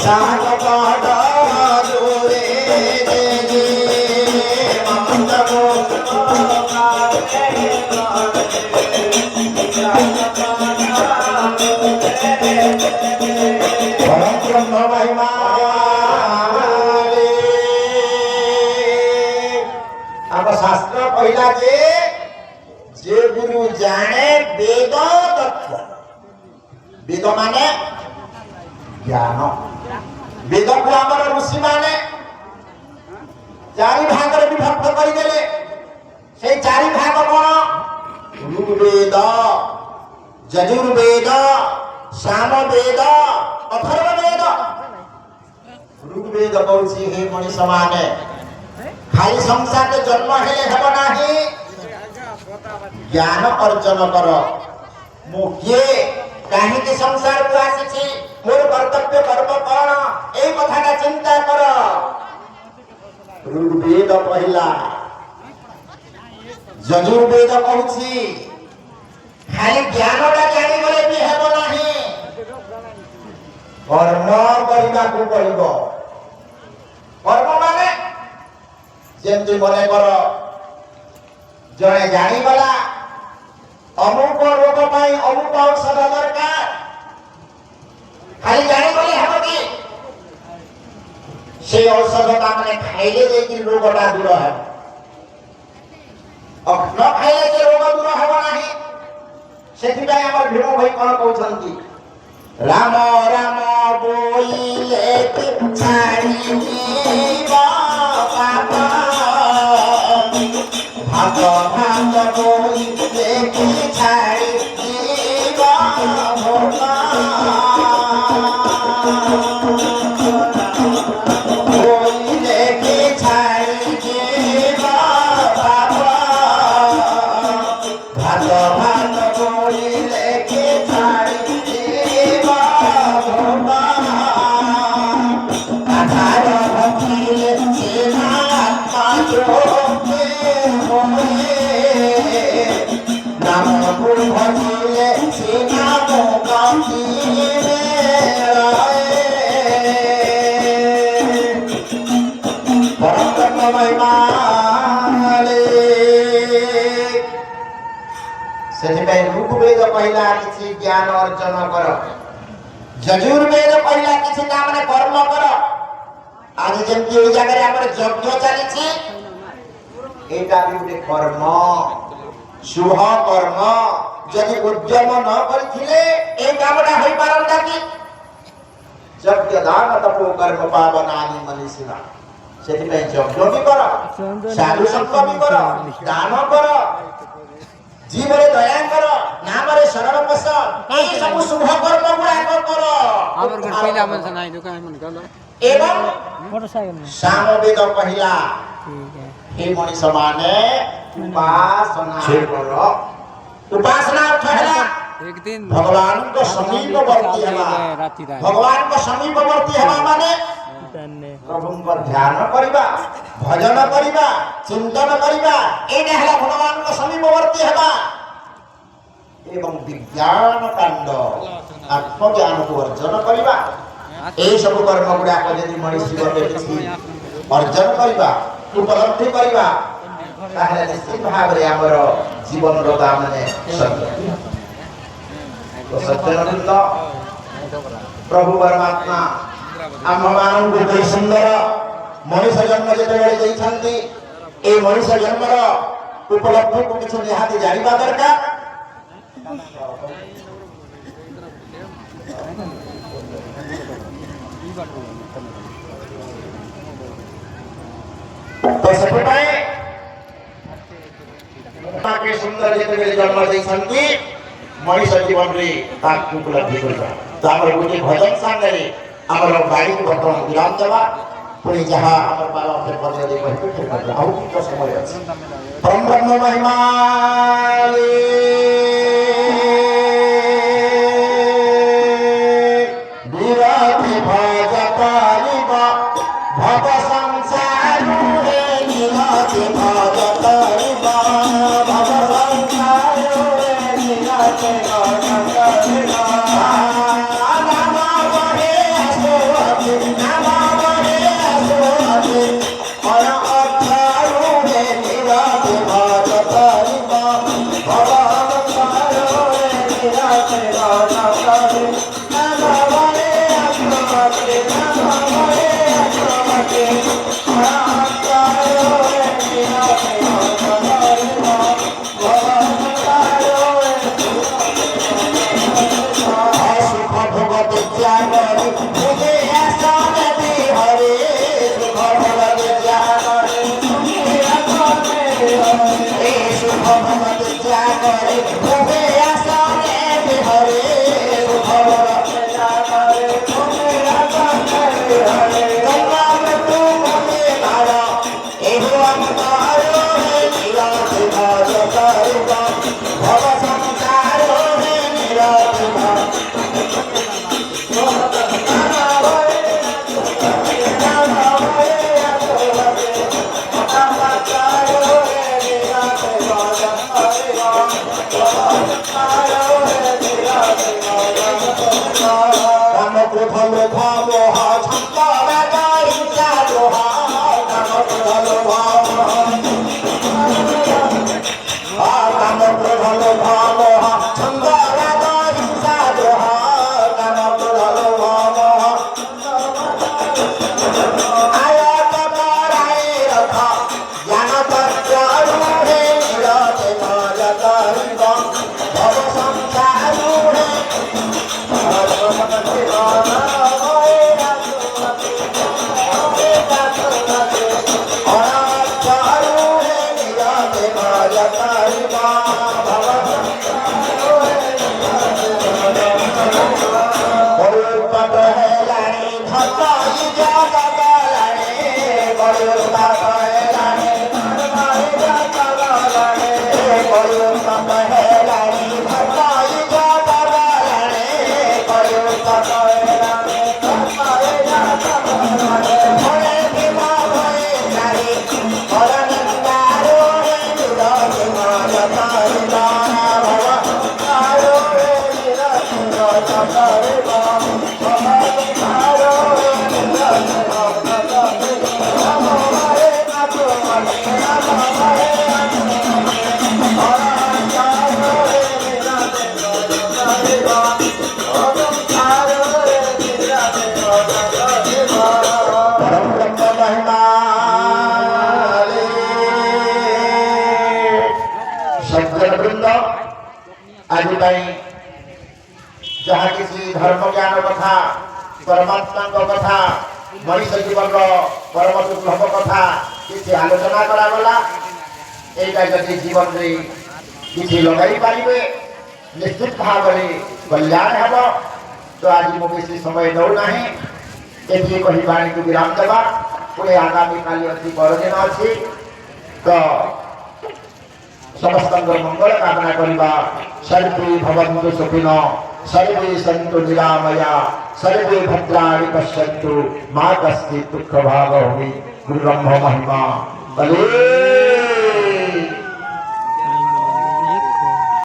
साग पाड़ा जोरे दे ममता को ब्रह्म महिमा अब शास्त्र कहला जे गुरु जाने वेद तत्व वेद माने ज्ञान वेद को आमर ऋषि माने चारि भाग रे विभक्त करि देले से चारि भाग कोन ऋग्वेद यजुर्वेद सामवेद अथर्ववेद ऋग्वेद कहछि हे मनुष्य माने खाली संसार के जन्म हेले हेब नाही ज्ञान अर्जन कर मु किए काहे के संसार को आसी मोर कर्तव्य कर्म कौन ए कथा चिंता कर ऋग्वेद पहिला यजुर्वेद कहछि खाली ज्ञानटा जानि गले भी हेब नाही कर्म करिबा को पड़िबो कर्म माने जेमति मने कर जणे जानि गला अमुक रोग पाई अमुक औषध दरकार खाली जानि गले हेब कि से औषध ता माने खाइले जे कि रोगटा दूर है अब न खाइले जे रोग दूर हेब नाही सेति भाई हमर भीम भाई कोन कहउछंती राम राम बोइले छाड़ी पाप भाग भाग बोइले छाड़ी बोइले छाड़ी पाप भाग भाग बोइले ऋग्वेद पहिला किसी ज्ञान अर्जन कर यजुर्वेद पहिला किसी काम ने कर्म कर आज जेमती ओइ जगह रे हमर यज्ञ चली एटा भी उठे कर्म शुभ कर्म यदि उद्यम न करथिले ए कामटा होई पारंता कि यज्ञ दान तपो कर्म पावनानि मनीषिना सेति पे यज्ञ भी कर साधु संग भी कर दान कर जीव रे दया कर नाम रे शरण पस ए सब शुभ कर्म गुडा कर हमर घर पहिला मन से नाही दुकान मन कर एवं सामवेद पहिला ठीक है हे मनुष्य माने उपासना करो उपासना ठहरा एक दिन भगवान को समीपवर्ती हेबा भगवान को समीपवर्ती हेबा माने प्रभु को ध्यान करिबा भजन करिबा चिंतन करिबा एटा हला भगवान को समीपवर्ती हेबा एवं विज्ञान कांड आत्मज्ञान को अर्जन करिबा ए सब कर्म गुडा को यदि मनुष्य को देखि अर्जन करिबा उपलब्धि करिबा ताहले निश्चित भाव रे हमर जीवन रोगा माने सत्य तो सत्य नंद प्रभु परमात्मा आम भगवान को कोई सुंदर मनुष्य जन्म जेते बेले दैछंती ए मनुष्य जन्मर उपलब्धि को किछु निहाती जानिबा दरकार तो सबटाए के सुंदर जेते बेले जन्म दैछंती मनुष्य जीवन रे ताकू उपलब्धि करबा तो हमर गोटे भजन संगरे हमर गाड़ी को वर्तमान विराम देवा पुणी जहां हमर बाबा फिर बदले दे फिर आउ की समय अछि परम ब्रह्म महिमा विराधि भजतारिबा भव संसार रे निराधि भजतारिबा भव संसार रे निराधि भजतारिबा मुझे ऐसा नबी हरे सुख भगवत क्या करे मुझे ऐसा नबी हरे सुख भगवत क्या करे मुझे ऐसा नबी हरे सुख भगवत क्या करे मुझे ऐसा नबी हरे गंगा में तू मुझे मारा एहो अवतारो है निराश भाज करेगा भव संसारो है निराश भाज आज जहाँ किसी धर्म ज्ञान कथा परमात्मा कथा मनुष्य जीवन परम दुर्लभ कथा किसी आलोचना करागला एटा जदि जीवन रे किसी लगाई पारिबे निश्चित भाव में कल्याण हेब तो आज मो बेसी समय दौ नाही एथि कहि बाणी को विराम देबा पुणे आगामी काली अति परदिन अछि तो समस्त मंगल कामना करवा सर्वे भवन्तु सुखिनो सर्वे सन्तु निरामया सर्वे भद्राणि पश्यन्तु मा कश्चित् दुःखभाग् भवेत् गुरु ब्रह्म महिमा बले